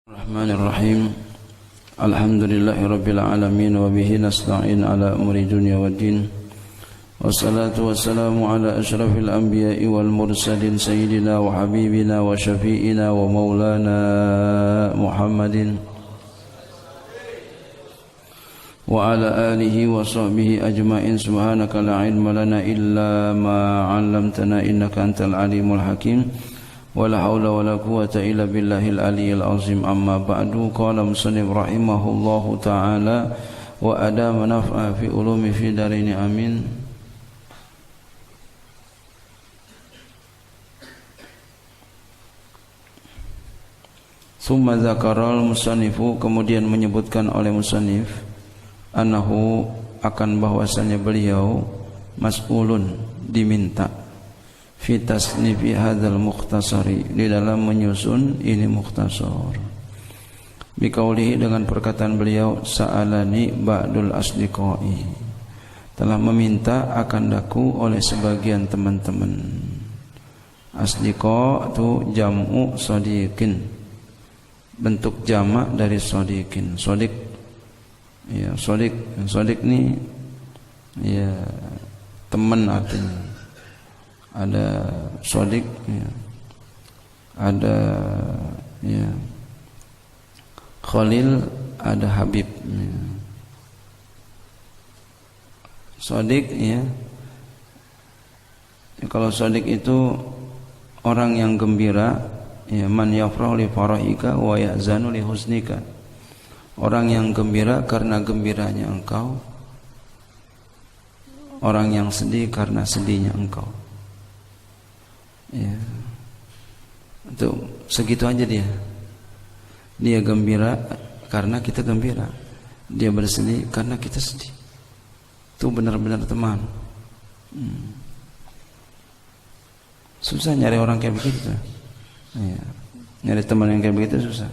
Bismillahirrahmanirrahim. Alhamdulillahi rabbil alamin wa bihi nasta'in ala umuri dunya waddin. Wassalatu wassalamu ala asyrafil anbiya'i wal mursalin sayyidina wa habibina wa syafi'ina wa maulana Muhammadin wa ala alihi wa sahbihi ajma'in. Subhanaka la ilma lana illa ma 'allamtana innaka antal alimul hakim. ولا حول ولا قوة إلا بالله العلي العظيم. أما بعد. قال مصنف رحمه الله تعالى وأدام نفع في علوم في دارين آمين. ثم ذكر المصنف, kemudian menyebutkan oleh musannif, annahu, akan bahwasannya beliau mas'ulun, diminta, fi tasnifi hadzal mukhtasari, di dalam menyusun ini mukhtasar. Biqaulihi, dengan perkataan beliau, sa'alani ba'dul asdiqai, telah meminta akan daku oleh sebagian teman-teman. Asdiqa itu jam'u shadiqin, bentuk jamak dari shadiqin. Shadiq, ya, shadiq ni ya teman artinya. Ada shadiq, ya, ada ya khalil, ada habib, ya. Shadiq, ya, kalau shadiq itu orang yang gembira, ya, man yafrahu li farahika wa yahzanu li husnika, orang yang gembira karena gembiranya engkau, orang yang sedih karena sedihnya engkau. Ya, itu segitu aja dia. Dia gembira karena kita gembira, dia bersedih karena kita sedih. Itu benar-benar teman. Susah nyari orang kayak begitu. Ya, nyari teman yang kayak begitu susah.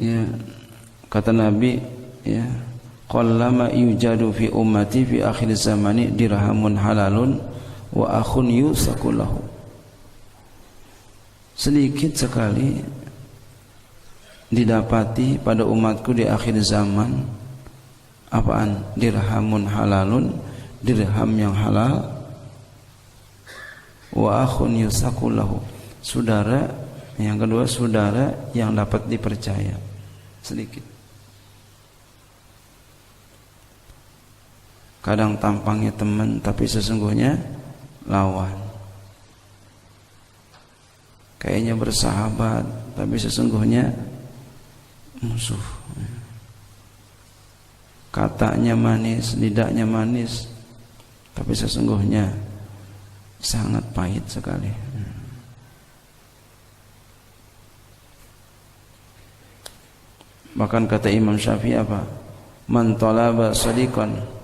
Ya, kata Nabi, ya, qallama yujadu fi ummati fi akhir zamani dirhamun halalun wa akhun yusaku lahu. Sedikit sekali didapati pada umatku di akhir zaman apaan? Dirhamun halalun, dirham yang halal, wa akhun yusaku lahu, saudara yang kedua, saudara yang dapat dipercaya. Sedikit. Kadang tampangnya teman tapi sesungguhnya lawan. Kayaknya bersahabat tapi sesungguhnya musuh. Katanya manis, lidahnya manis, tapi sesungguhnya sangat pahit sekali. Bahkan kata Imam Syafi'i apa? Man talaba sadiqan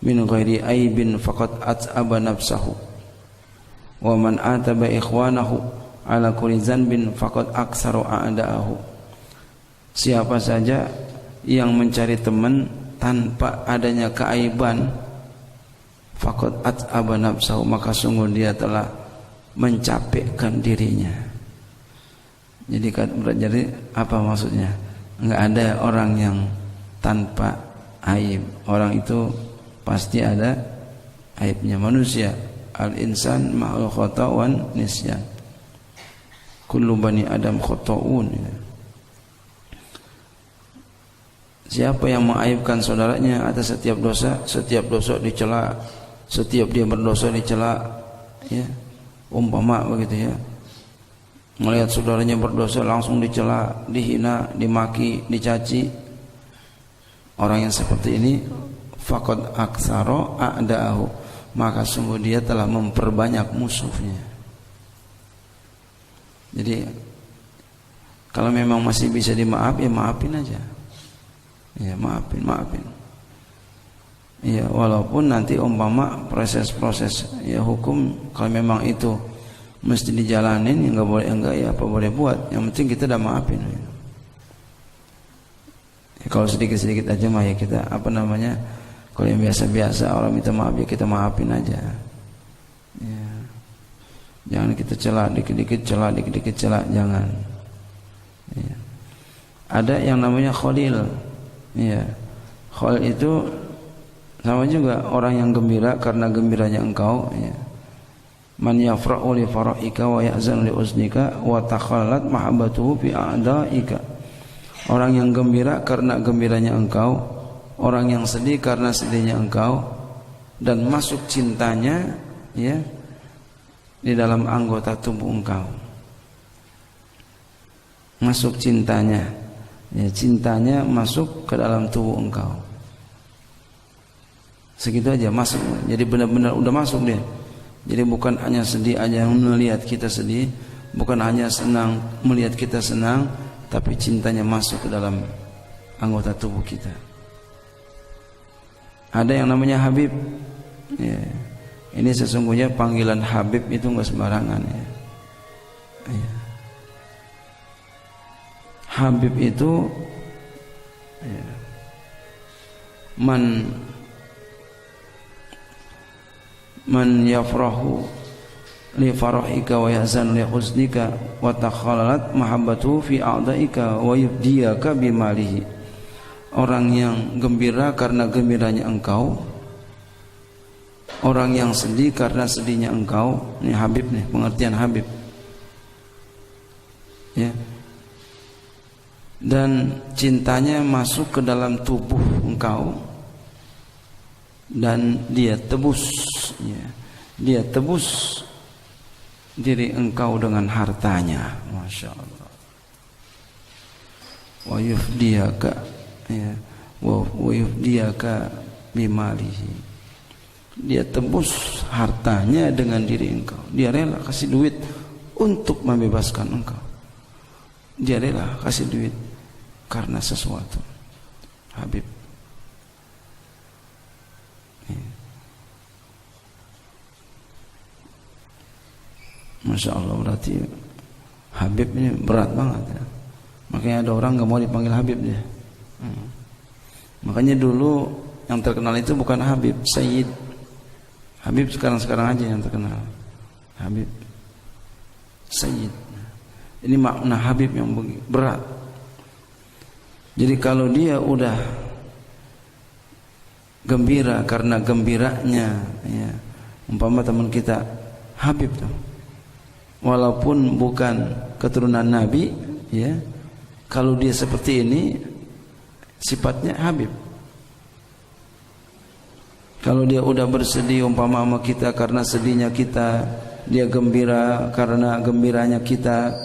min ghairi aibin faqad at'aba nafsahu wa man ataba ikhwanahu ala kulli zanbin faqad aksaru a'da'ahu. Siapa saja yang mencari teman tanpa adanya keaiban, faqad at'aba nafsahu, maka sungguh dia telah mencapekkan dirinya. Jadi apa maksudnya? Enggak ada orang yang tanpa aib. Orang itu pasti ada aibnya. Manusia, al-insan ma'al khata' wan nisyan, kullu bani adam khata'un. Siapa yang mengaibkan saudaranya atas setiap dosa dicela, setiap dia berdosa dicela, ya, umpama begitu, ya, melihat saudaranya berdosa langsung dicela, dihina, dimaki, dicaci, orang yang seperti ini faqad aktsara a'da'ahu, maka sungguh dia telah memperbanyak musuhnya. Jadi kalau memang masih bisa dimaaf, ya maafin aja. Ya maafin. Ya walaupun nanti umpama proses ya hukum, kalau memang itu mesti dijalanin, ya enggak boleh enggak, ya apa boleh buat. Yang penting kita udah maafin. Ya, kalau sedikit-sedikit aja mah ya kita kalau yang biasa-biasa orang minta maaf ya kita maafin aja. Ya. Jangan kita celah, dikit-dikit celah, dikit-dikit celah, jangan. Ya. Ada yang namanya khalil. Ya. Khalil itu sama juga orang yang gembira karena gembiranya engkau. Ya. Man yafra'u li farahika wa yahzanu li uznika wa takhallat mahabbatuhu fi a'daika. Orang yang gembira karena gembiranya engkau, orang yang sedih karena sedihnya engkau, dan masuk cintanya ya di dalam anggota tubuh engkau. Masuk cintanya, ya, cintanya masuk ke dalam tubuh engkau. Segitu aja masuk. Jadi benar-benar udah masuk dia. Jadi bukan hanya sedih aja melihat kita sedih, bukan hanya senang melihat kita senang, tapi cintanya masuk ke dalam anggota tubuh kita. Ada yang namanya Habib. Ya. Ini sesungguhnya panggilan Habib itu enggak sembarangan ya. Ya. Habib itu ya, man yafrahu li farahika wa yahzan li huznika wa takhallalat mahabbatu fi a'daika wa yubdiyaka bimalihi. Orang yang gembira karena gembiranya engkau, orang yang sedih karena sedihnya engkau. Ini Habib nih, pengertian Habib ya. Dan cintanya masuk ke dalam tubuh engkau, dan dia tebus ya. Dia tebus diri engkau dengan hartanya. Masya Allah. Wa yufdiyaka ya, wa yufdiyaka bimalihi. Dia tebus hartanya dengan diri engkau. Dia rela kasih duit untuk membebaskan engkau. Dia rela kasih duit karena sesuatu. Habib. Masya Allah, berarti Habib ini berat banget ya. Makanya ada orang gak mau dipanggil Habib dia. Makanya dulu yang terkenal itu bukan Habib, Sayyid. Habib sekarang aja yang terkenal. Habib, Sayyid. Ini makna Habib yang berat. Jadi kalau dia udah gembira karena gembiranya ya, umpama teman kita Habib tuh, walaupun bukan keturunan Nabi ya, kalau dia seperti ini sifatnya Habib. Kalau dia udah bersedih umpama sama kita karena sedihnya kita, dia gembira karena gembiranya kita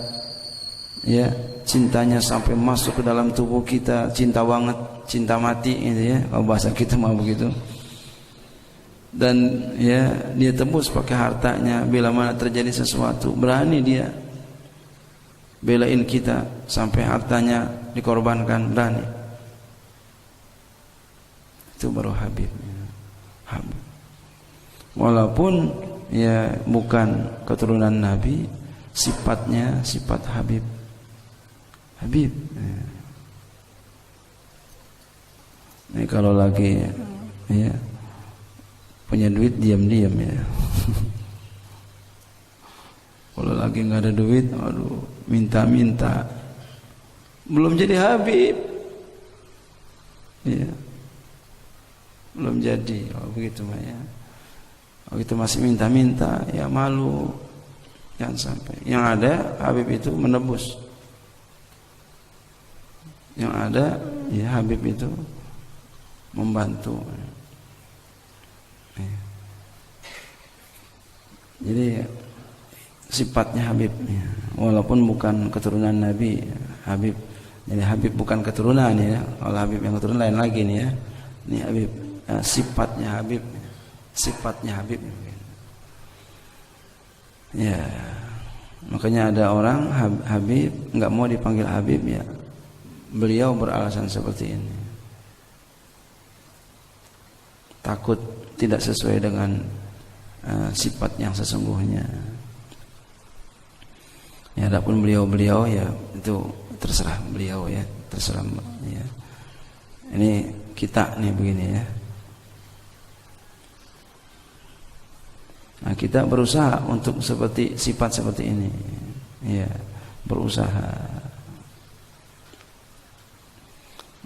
ya, cintanya sampai masuk ke dalam tubuh kita, cinta banget, cinta mati gitu ya, kalau bahasa kita mah begitu. Dan ya dia tebus pakai hartanya bila mana terjadi sesuatu, berani dia belain kita sampai hartanya dikorbankan, berani. Itu baru Habib ya. Habib walaupun ya bukan keturunan Nabi, sifatnya sifat Habib. Habib ya. Ini kalau lagi ya punya duit diam-diam ya. Kalau lagi nggak ada duit, aduh, minta-minta. Belum jadi Habib. Ya. Belum jadi. Oh, begitu mah ya. Oh, itu masih minta-minta, ya malu. Jangan sampai. Yang ada Habib itu menebus. Yang ada ya Habib itu membantu. Ya. Jadi sifatnya Habib ya. Walaupun bukan keturunan Nabi, Habib. Jadi Habib bukan keturunan ya. Kalau Habib yang keturunan lain lagi nih ya. Ini Habib sifatnya Habib. Sifatnya Habib. Ya. Makanya ada orang Habib enggak mau dipanggil Habib ya. Beliau beralasan seperti ini. Takut tidak sesuai dengan sifat yang sesungguhnya. Ya, adapun beliau ya itu terserah beliau ya, terserah ya. Ini kita nih begini ya. Nah, kita berusaha untuk sifat seperti ini. Ya, berusaha.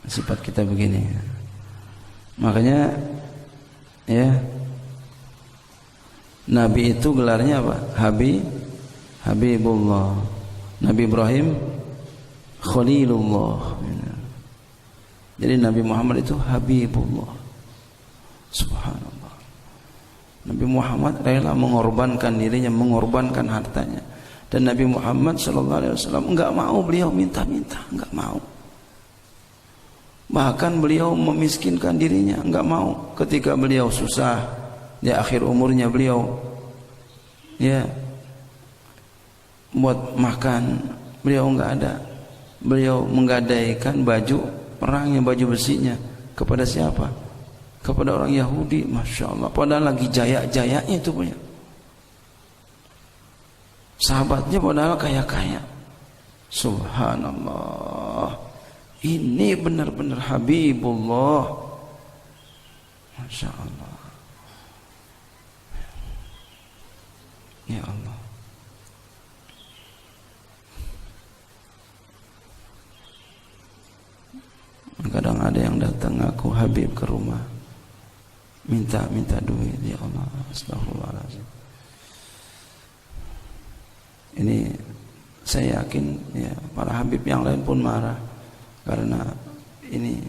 Sifat kita begini. Makanya ya, Nabi itu gelarnya apa? Habibullah. Nabi Ibrahim Khalilullah. Jadi Nabi Muhammad itu Habibullah. Subhanallah. Nabi Muhammad rela mengorbankan dirinya, mengorbankan hartanya. Dan Nabi Muhammad SAW enggak mau beliau minta-minta, enggak mau. Bahkan beliau memiskinkan dirinya, enggak mau. Ketika beliau susah di akhir umurnya, beliau ya buat makan, beliau enggak ada. Beliau menggadaikan baju perangnya, baju besinya kepada siapa? Kepada orang Yahudi. Masya Allah, padahal lagi jaya-jayanya itu punya. Sahabatnya padahal kaya-kaya. Subhanallah. Ini benar-benar Habibullah. Masya Allah. Ya Allah. Kadang ada yang datang ngaku Habib ke rumah, minta duit. Ya Allah, astagfirullahaladzim. Ini saya yakin ya, para Habib yang lain pun marah. Karena ini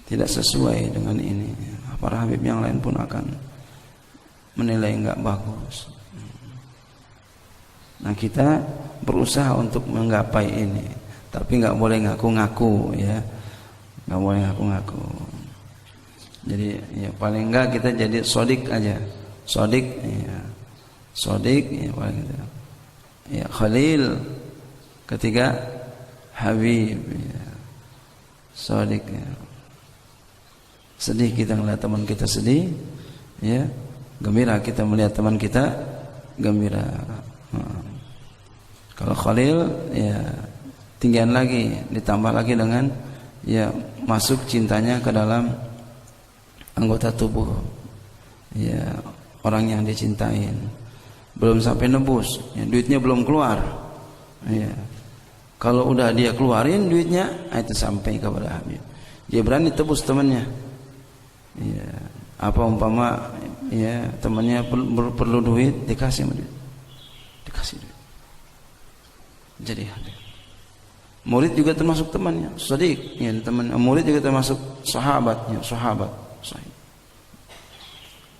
tidak sesuai dengan ini. Para Habib yang lain pun akan menilai enggak bagus. Nah, kita berusaha untuk menggapai ini, tapi enggak boleh ngaku-ngaku ya. Enggak boleh ngaku-ngaku. Jadi ya paling enggak kita jadi sodik aja. Sodik ya. Sodik ya paling gitu. Ya Khalil. Ketiga Habib ya. Sodik ya. Sedih kita melihat teman kita sedih ya. Gembira kita melihat teman kita gembira. Kalau Khalil ya tinggian lagi, ditambah lagi dengan ya masuk cintanya ke dalam anggota tubuh ya orang yang dicintain. Belum sampai nebus ya, duitnya belum keluar ya. Kalau udah dia keluarin duitnya, itu sampai kepada Habib. Dia berani tebus temannya. Ya, apa umpama ya temannya perlu duit, dikasih duit. Dikasih duit. Jadi Habib. Murid juga termasuk temannya, Shadiq, ya teman. Murid juga termasuk sahabatnya, sahabat. Sahih.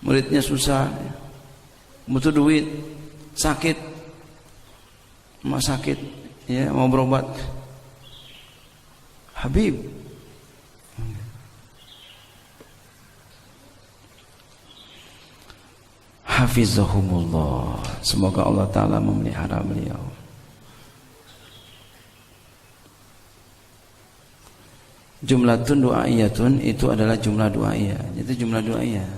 Muridnya susah, ya. Butuh duit, sakit, mau sakit, ya mau berobat. Habib, hafizahumullah. Semoga Allah Ta'ala memelihara beliau. Jumlatun du'aiyatun itu adalah jumlah du'aiyah. Itu jumlah du'aiyah.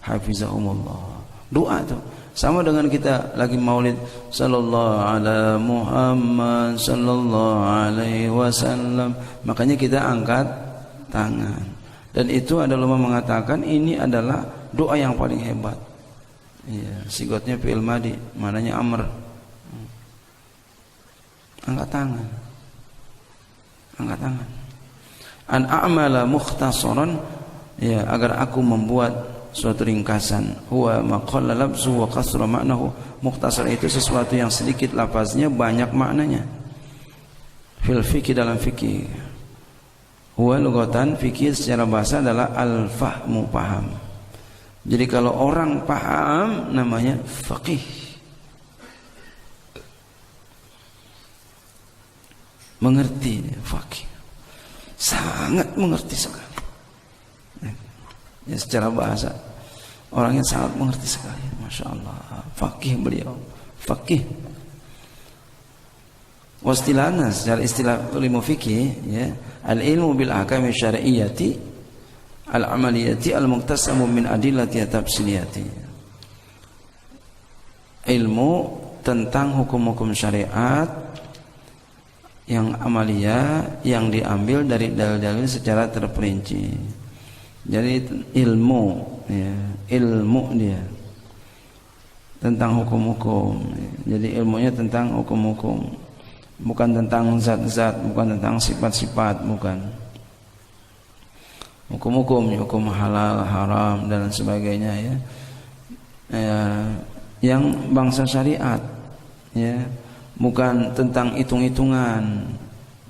Hafizahumullah. Doa tuh sama dengan kita lagi maulid sallallahu ala Muhammad sallallahu alaihi wasallam. Makanya kita angkat tangan. Dan itu ada ulama mengatakan ini adalah doa yang paling hebat. Iya, sigotnya fi'il madi, mananya amr. Angkat tangan. Angkat tangan. An a'mala mukhtasaran, ya, agar aku membuat suatu ringkasan. Huwa maqalla labzu wa qasra ma'nahu. Mukhtasar itu sesuatu yang sedikit lafaznya banyak maknanya. Fil fikih, dalam fikih. Huwa lugatan, fikih secara bahasa adalah al-fahmu, paham. Jadi kalau orang paham namanya faqih. Mengerti, faqih. Sangat mengerti sekali. Ya, secara bahasa orangnya sangat mengerti sekali, masya Allah. Faqih beliau, faqih. Wastilana, secara istilah ilmu fikih, ya, al ilmu bil ahkami syar'iyyati al amaliyati al muqtasamu min adillati tafsiliyati. Ilmu tentang hukum-hukum syariat yang amalia, yang diambil dari dalil-dalil secara terperinci. Jadi ilmu, ya, ilmu dia. tentang hukum-hukum. Jadi ilmunya tentang hukum-hukum, bukan tentang zat-zat, bukan tentang sifat-sifat, bukan. Hukum-hukum, hukum halal, haram dan sebagainya ya. Yang bangsa syariat ya, bukan tentang hitung-hitungan,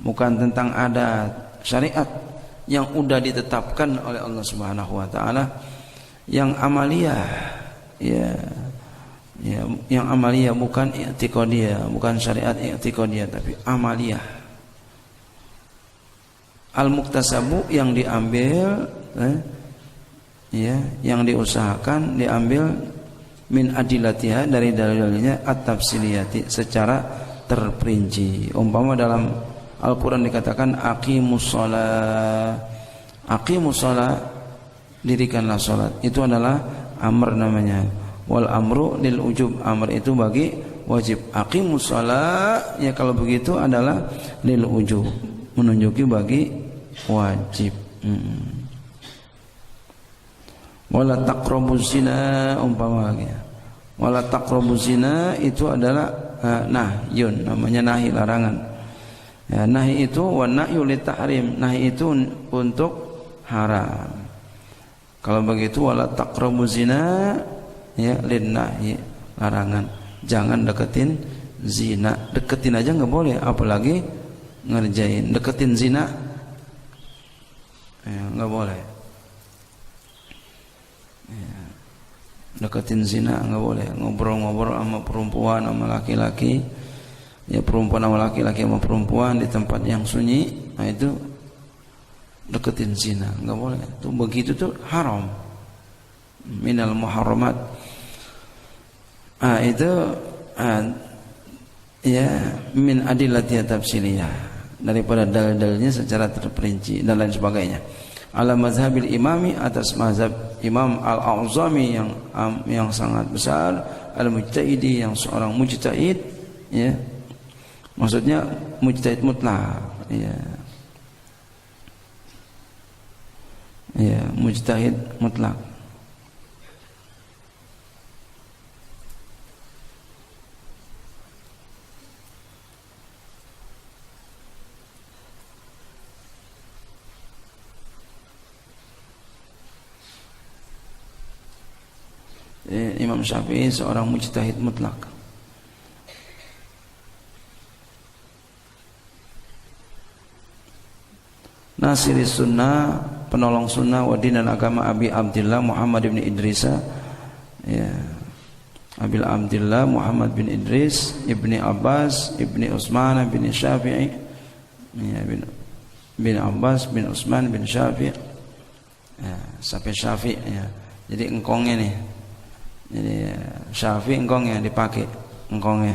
bukan tentang adat. Syariat yang udah ditetapkan oleh Allah Subhanahu wa taala, yang amaliyah ya. Ya, yang amaliyah bukan i'tiqadiyah, bukan syariat i'tiqadiyah tapi amaliyah. Al-muktasabu yang diambil ya, yang diusahakan diambil min adilatiha dari dalil-dalilnya at-tafsiliyati secara terperinci. Umpama dalam Al-Qur'an dikatakan aqimus shalah. Aqimus shalah, dirikanlah salat. Itu adalah amr namanya. Wal amru lil ujub, amr itu bagi wajib. Aqimus shalah ya kalau begitu adalah lil ujub, menunjuki bagi wajib. Wala taqrabuz zina umpama lagi. Wala taqrabuz zina itu adalah nahyun, namanya nahi, larangan. Ya, nahi itu wa nahyu lit tahrim, nahi itu untuk haram. Kalau begitu wala taqrabuz zina ya linnahi, larangan, jangan deketin zina. Deketin aja nggak boleh, apalagi ngerjain. Deketin zina ya nggak boleh ya. Deketin zina nggak boleh. Ngobrol-ngobrol sama perempuan sama laki-laki ya, perempuan sama laki-laki sama perempuan di tempat yang sunyi, nah itu deketin zina, nggak boleh. Itu begitu tuh haram, minal muharramat. Itu ya min adillati tafsiliyah, daripada dalil-dalilnya secara terperinci dan lain sebagainya. Ala mazhabil imami, atas mazhab Imam Al-A'zami yang sangat besar, al-mujtahidi yang seorang mujtahid ya. Maksudnya mujtahid mutlak ya. Ya, mujtahid mutlak. Imam Syafi'i seorang mujtahid mutlak. Nasiri sunnah, penolong sunnah wa din dan agama Abi Abdillah Muhammad bin Idris ya. Abi Abdillah Muhammad bin Idris ibni Abbas ibni Utsman bin Syafi'i ya, bin Abbas bin Utsman bin Syafi'i ya, sampai Syafi'i ya. Jadi engkongnya nih. Jadi Syafi'i engkongnya dipakai, engkongnya.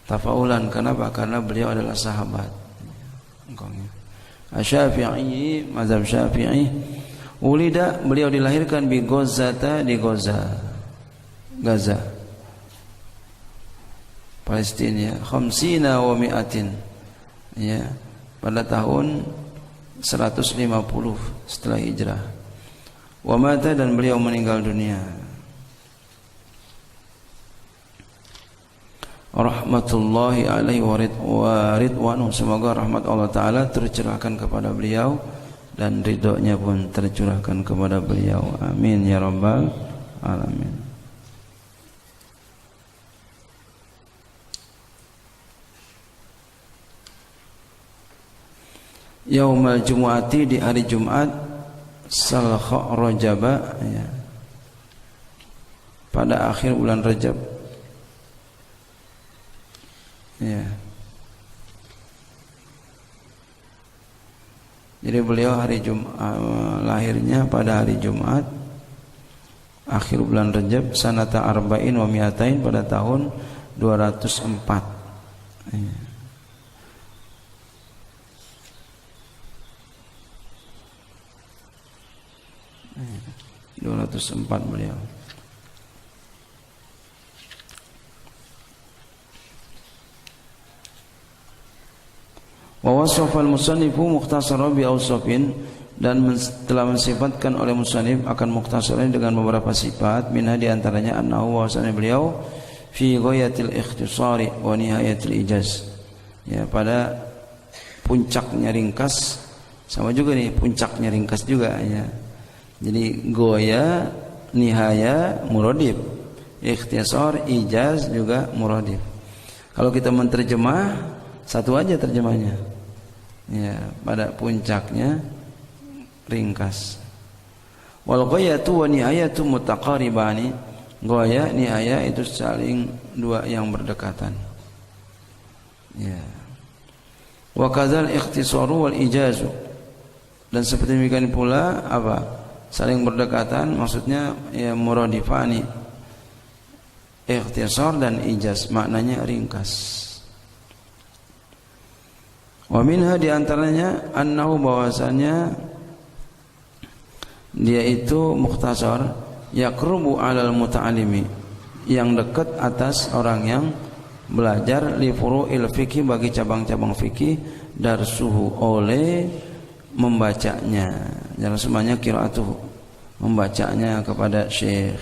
Tafaulan, kenapa? Karena beliau adalah sahabat. Engkongnya. Asy-Syafi'i, mazhab Syafi'i. Ulida, beliau dilahirkan di Gozata, di Gaza, Palestina. Khamsina wa mi'atin ya, pada tahun 150 setelah hijrah. Wa mata, dan beliau meninggal dunia. Rahmatullahi alaihi wa ridwanu, semoga rahmat Allah Ta'ala tercurahkan kepada beliau dan ridhonya pun tercurahkan kepada beliau. Amin ya rabbal alamin. Yaumal Jumu'ati, di hari Jumat, Salkha Rajaba ya, pada akhir bulan Rajab ya. Jadi beliau hari Jumat, lahirnya pada hari Jumat akhir bulan Rajab sanata arba'in wa mi'atain, pada tahun 204 ya. 204 beliau. Wa wasafa al-musannifu mukhtasara bi awsafin, dan telah mensifatkan oleh musannif akan mukhtasar ini dengan beberapa sifat. Minha di antaranya annahu bahwasanya beliau fi ghayatil ikhtisari wa nihayatil ijaz, ya pada puncaknya ringkas, sama juga nih puncaknya ringkas juga ya. Jadi goya, nihaya, muradif, ikhtisar, ijaz juga muradif. Kalau kita menterjemah satu aja terjemahnya, ya pada puncaknya ringkas. Wal ghayatu wa nihayatu mutaqaribani. Ghaya, nihaya itu saling dua yang berdekatan. Ya. Wa kadzal ikhtisaru wal ijazu. Dan seperti demikian pula apa? Saling berdekatan maksudnya ya muradifani. Ikhtisar dan ijaz maknanya ringkas. Wa minha di antaranya annahu bahwasanya dia itu mukhtasar yaqrubu 'alal muta'allimi, yang dekat atas orang yang belajar, li furu'il fikih, bagi cabang-cabang fikih, darsuhu oleh membacanya, jangan semuanya qiraatuhu, membacanya kepada syekh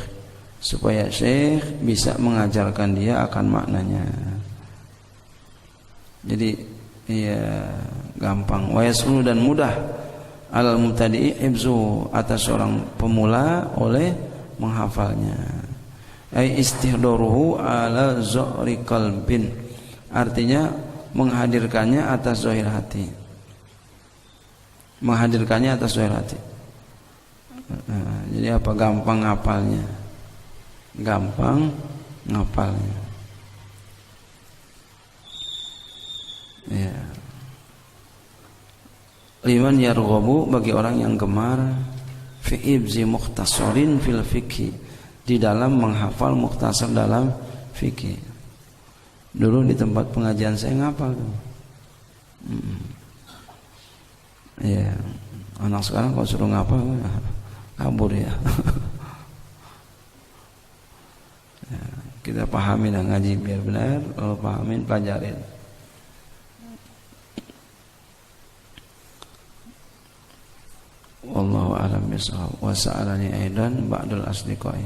supaya syekh bisa mengajarkan dia akan maknanya. Jadi ya gampang, wa yasulu dan mudah alal mubtadi'i hifzu atas seorang pemula oleh menghafalnya. Ai istihdaruhu ala zahri qalbin, artinya menghadirkannya atas zahir hati. Menghadirkannya atas zahir hati. Jadi apa? Gampang ngapalnya. Gampang ngapalnya. Ya. Liman yarghabu, bagi orang yang gemar fi ibzi mukhtasarin fil fikhi, di dalam menghafal mukhtasar dalam fikih. Dulu di tempat pengajian saya ngapal tuh. Ya, anak sekarang kalau suruh ngapal kabur ya. Ya, kita pahami dan ngaji biar benar, kalau pahamin pelajarin. Wallahu a'lam bishawab. Wa sa'alani aidan ba'dul asdiqai.